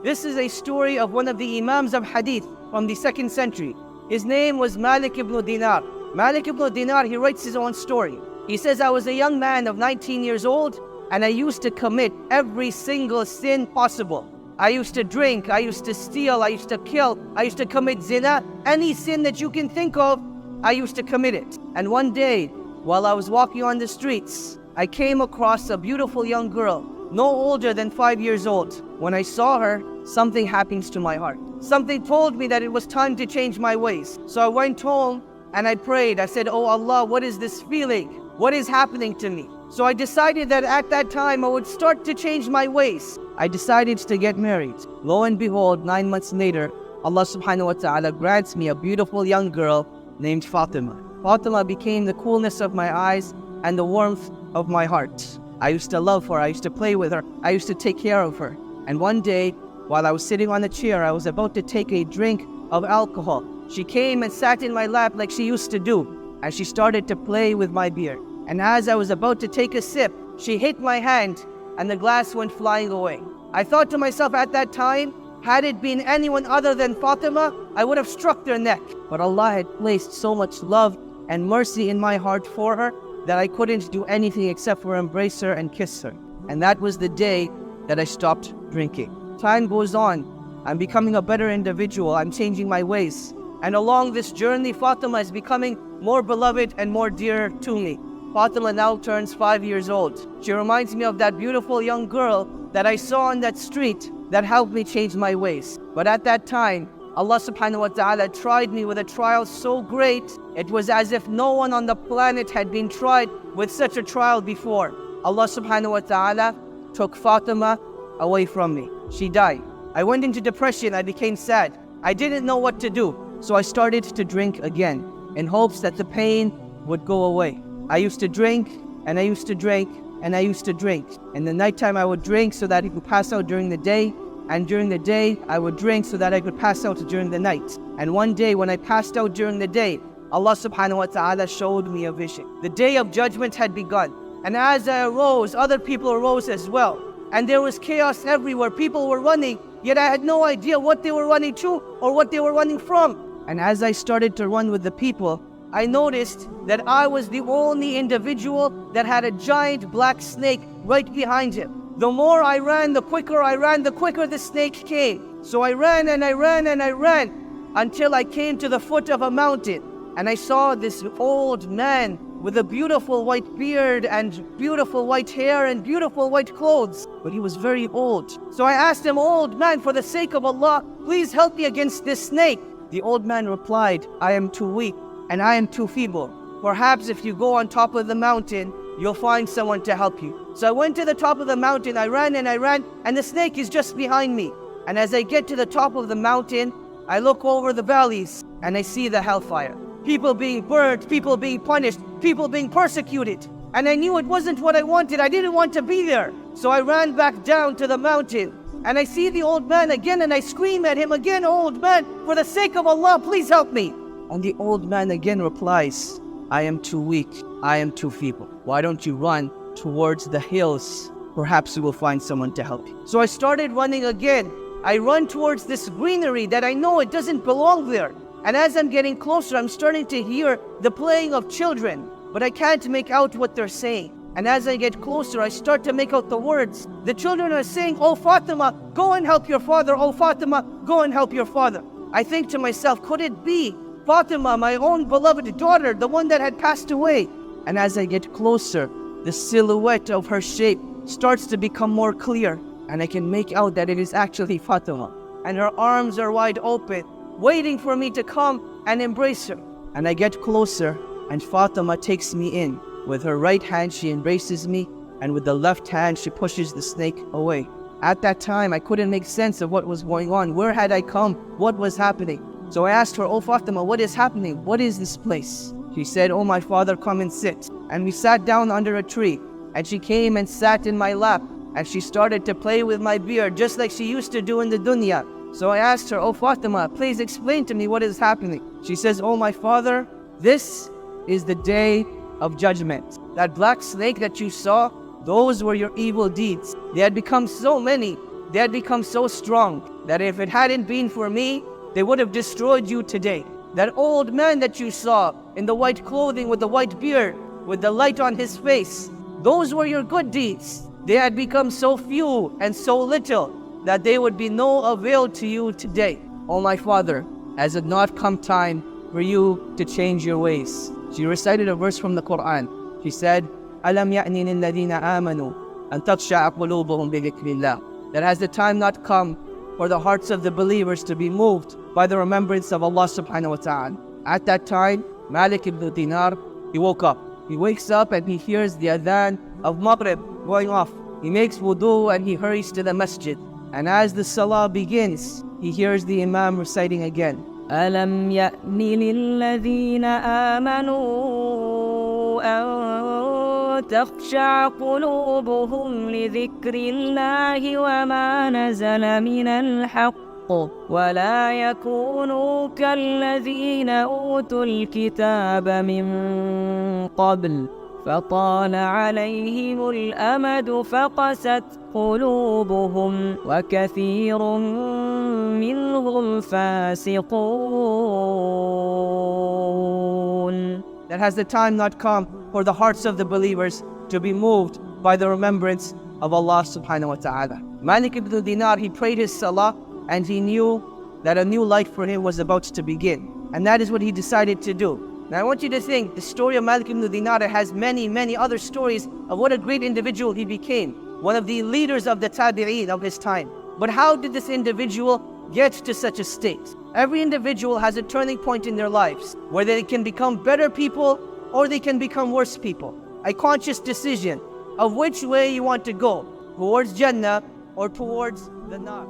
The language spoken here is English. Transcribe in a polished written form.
This is a story of one of the Imams of Hadith from the 2nd century. His name was Malik ibn Dinar. Malik ibn Dinar, he writes his own story. He says, I was a young man of 19 years old and I used to commit every single sin possible. I used to drink, I used to steal, I used to kill, I used to commit zina. Any sin that you can think of, I used to commit it. And one day, while I was walking on the streets, I came across a beautiful young girl, no older than 5 years old. When I saw her, something happens to my heart. Something told me that it was time to change my ways. So I went home and I prayed. I said, oh Allah, what is this feeling? What is happening to me? So I decided that at that time I would start to change my ways. I decided to get married. Lo and behold, 9 months later, Allah subhanahu wa ta'ala grants me a beautiful young girl named Fatima. Fatima became the coolness of my eyes and the warmth of my heart. I used to love her, I used to play with her, I used to take care of her. And one day, while I was sitting on the chair, I was about to take a drink of alcohol. She came and sat in my lap like she used to do, and she started to play with my beer. And as I was about to take a sip, she hit my hand and the glass went flying away. I thought to myself at that time, had it been anyone other than Fatima, I would have struck their neck. But Allah had placed so much love and mercy in my heart for her that I couldn't do anything except for embrace her and kiss her. And that was the day that I stopped drinking. Time goes on. I'm becoming a better individual. I'm changing my ways. And along this journey, Fatima is becoming more beloved and more dear to me. Fatima now turns 5 years old. She reminds me of that beautiful young girl that I saw on that street that helped me change my ways. But at that time, Allah subhanahu wa ta'ala tried me with a trial so great, it was as if no one on the planet had been tried with such a trial before. Allah subhanahu wa ta'ala took Fatima away from me. She died. I went into depression, I became sad. I didn't know what to do. So I started to drink again in hopes that the pain would go away. I used to drink and I used to drink and I used to drink. In the nighttime I would drink so that I could pass out during the day. And during the day, I would drink so that I could pass out during the night. And one day when I passed out during the day, Allah subhanahu wa ta'ala showed me a vision. The day of judgment had begun. And as I arose, other people arose as well. And there was chaos everywhere. People were running, yet I had no idea what they were running to or what they were running from. And as I started to run with the people, I noticed that I was the only individual that had a giant black snake right behind him. The more I ran, the quicker I ran, the quicker the snake came. So I ran and I ran and I ran until I came to the foot of a mountain. And I saw this old man with a beautiful white beard and beautiful white hair and beautiful white clothes. But he was very old. So I asked him, old man, for the sake of Allah, please help me against this snake. The old man replied, I am too weak and I am too feeble. Perhaps if you go on top of the mountain, you'll find someone to help you. So I went to the top of the mountain, I ran, and the snake is just behind me. And as I get to the top of the mountain, I look over the valleys and I see the hellfire. People being burned, people being punished, people being persecuted. And I knew it wasn't what I wanted. I didn't want to be there. So I ran back down to the mountain and I see the old man again and I scream at him again, old man, for the sake of Allah, please help me. And the old man again replies, I am too weak, I am too feeble. Why don't you run towards the hills? Perhaps you will find someone to help you. So I started running again. I run towards this greenery that I know it doesn't belong there. And as I'm getting closer, I'm starting to hear the playing of children, but I can't make out what they're saying. And as I get closer, I start to make out the words. The children are saying, oh Fatima, go and help your father. Oh Fatima, go and help your father. I think to myself, could it be Fatima, my own beloved daughter, the one that had passed away? And as I get closer, the silhouette of her shape starts to become more clear, and I can make out that it is actually Fatima. And her arms are wide open, waiting for me to come and embrace her. And I get closer, and Fatima takes me in. With her right hand, she embraces me, and with the left hand, she pushes the snake away. At that time, I couldn't make sense of what was going on. Where had I come? What was happening? So I asked her, oh Fatima, what is happening? What is this place? She said, oh my father, come and sit. And we sat down under a tree. And she came and sat in my lap. And she started to play with my beard, just like she used to do in the dunya. So I asked her, oh Fatima, please explain to me what is happening. She says, oh my father, this is the day of judgment. That black snake that you saw, those were your evil deeds. They had become so many they had become so strong that if it hadn't been for me, they would have destroyed you today. That old man that you saw in the white clothing with the white beard, with the light on his face, those were your good deeds. They had become so few and so little that they would be no avail to you today. Oh my father, has it not come time for you to change your ways? She recited a verse from the Quran. She said, Alam ya'ni lilladhina amanu an takhsha'a qulubuhum bi dhikrillah. That has the time not come for the hearts of the believers to be moved by the remembrance of Allah subhanahu wa ta'ala. At that time, Malik ibn Dinar, he woke up. He wakes up and he hears the adhan of Maghrib going off. He makes wudu and he hurries to the masjid. And as the salah begins, he hears the imam reciting again. أَلَمْ يَأْنِ لِلَّذِينَ آمَنُوا أَن تَخْشَعَ قُلُوبُهُمْ لِذِكْرِ اللَّهِ وَمَا نَزَلَ مِنَ الْحَقِّ وَلَا يَكُونُوا كَالَّذِينَ أُوتُوا الْكِتَابَ مِنْ قَبْلُ فطال عليهم الأمد فقست قلوبهم وكثير منهم فاسقون. That has the time not come for the hearts of the believers to be moved by the remembrance of Allah subhanahu wa ta'ala. Malik ibn Dinar, he prayed his salah and he knew that a new life for him was about to begin. And that is what he decided to do. Now I want you to think, the story of Malik ibn Dinar has many other stories of what a great individual he became. One of the leaders of the Tabi'een of his time. But how did this individual get to such a state? Every individual has a turning point in their lives where they can become better people or they can become worse people. A conscious decision of which way you want to go, towards Jannah or towards the Nar.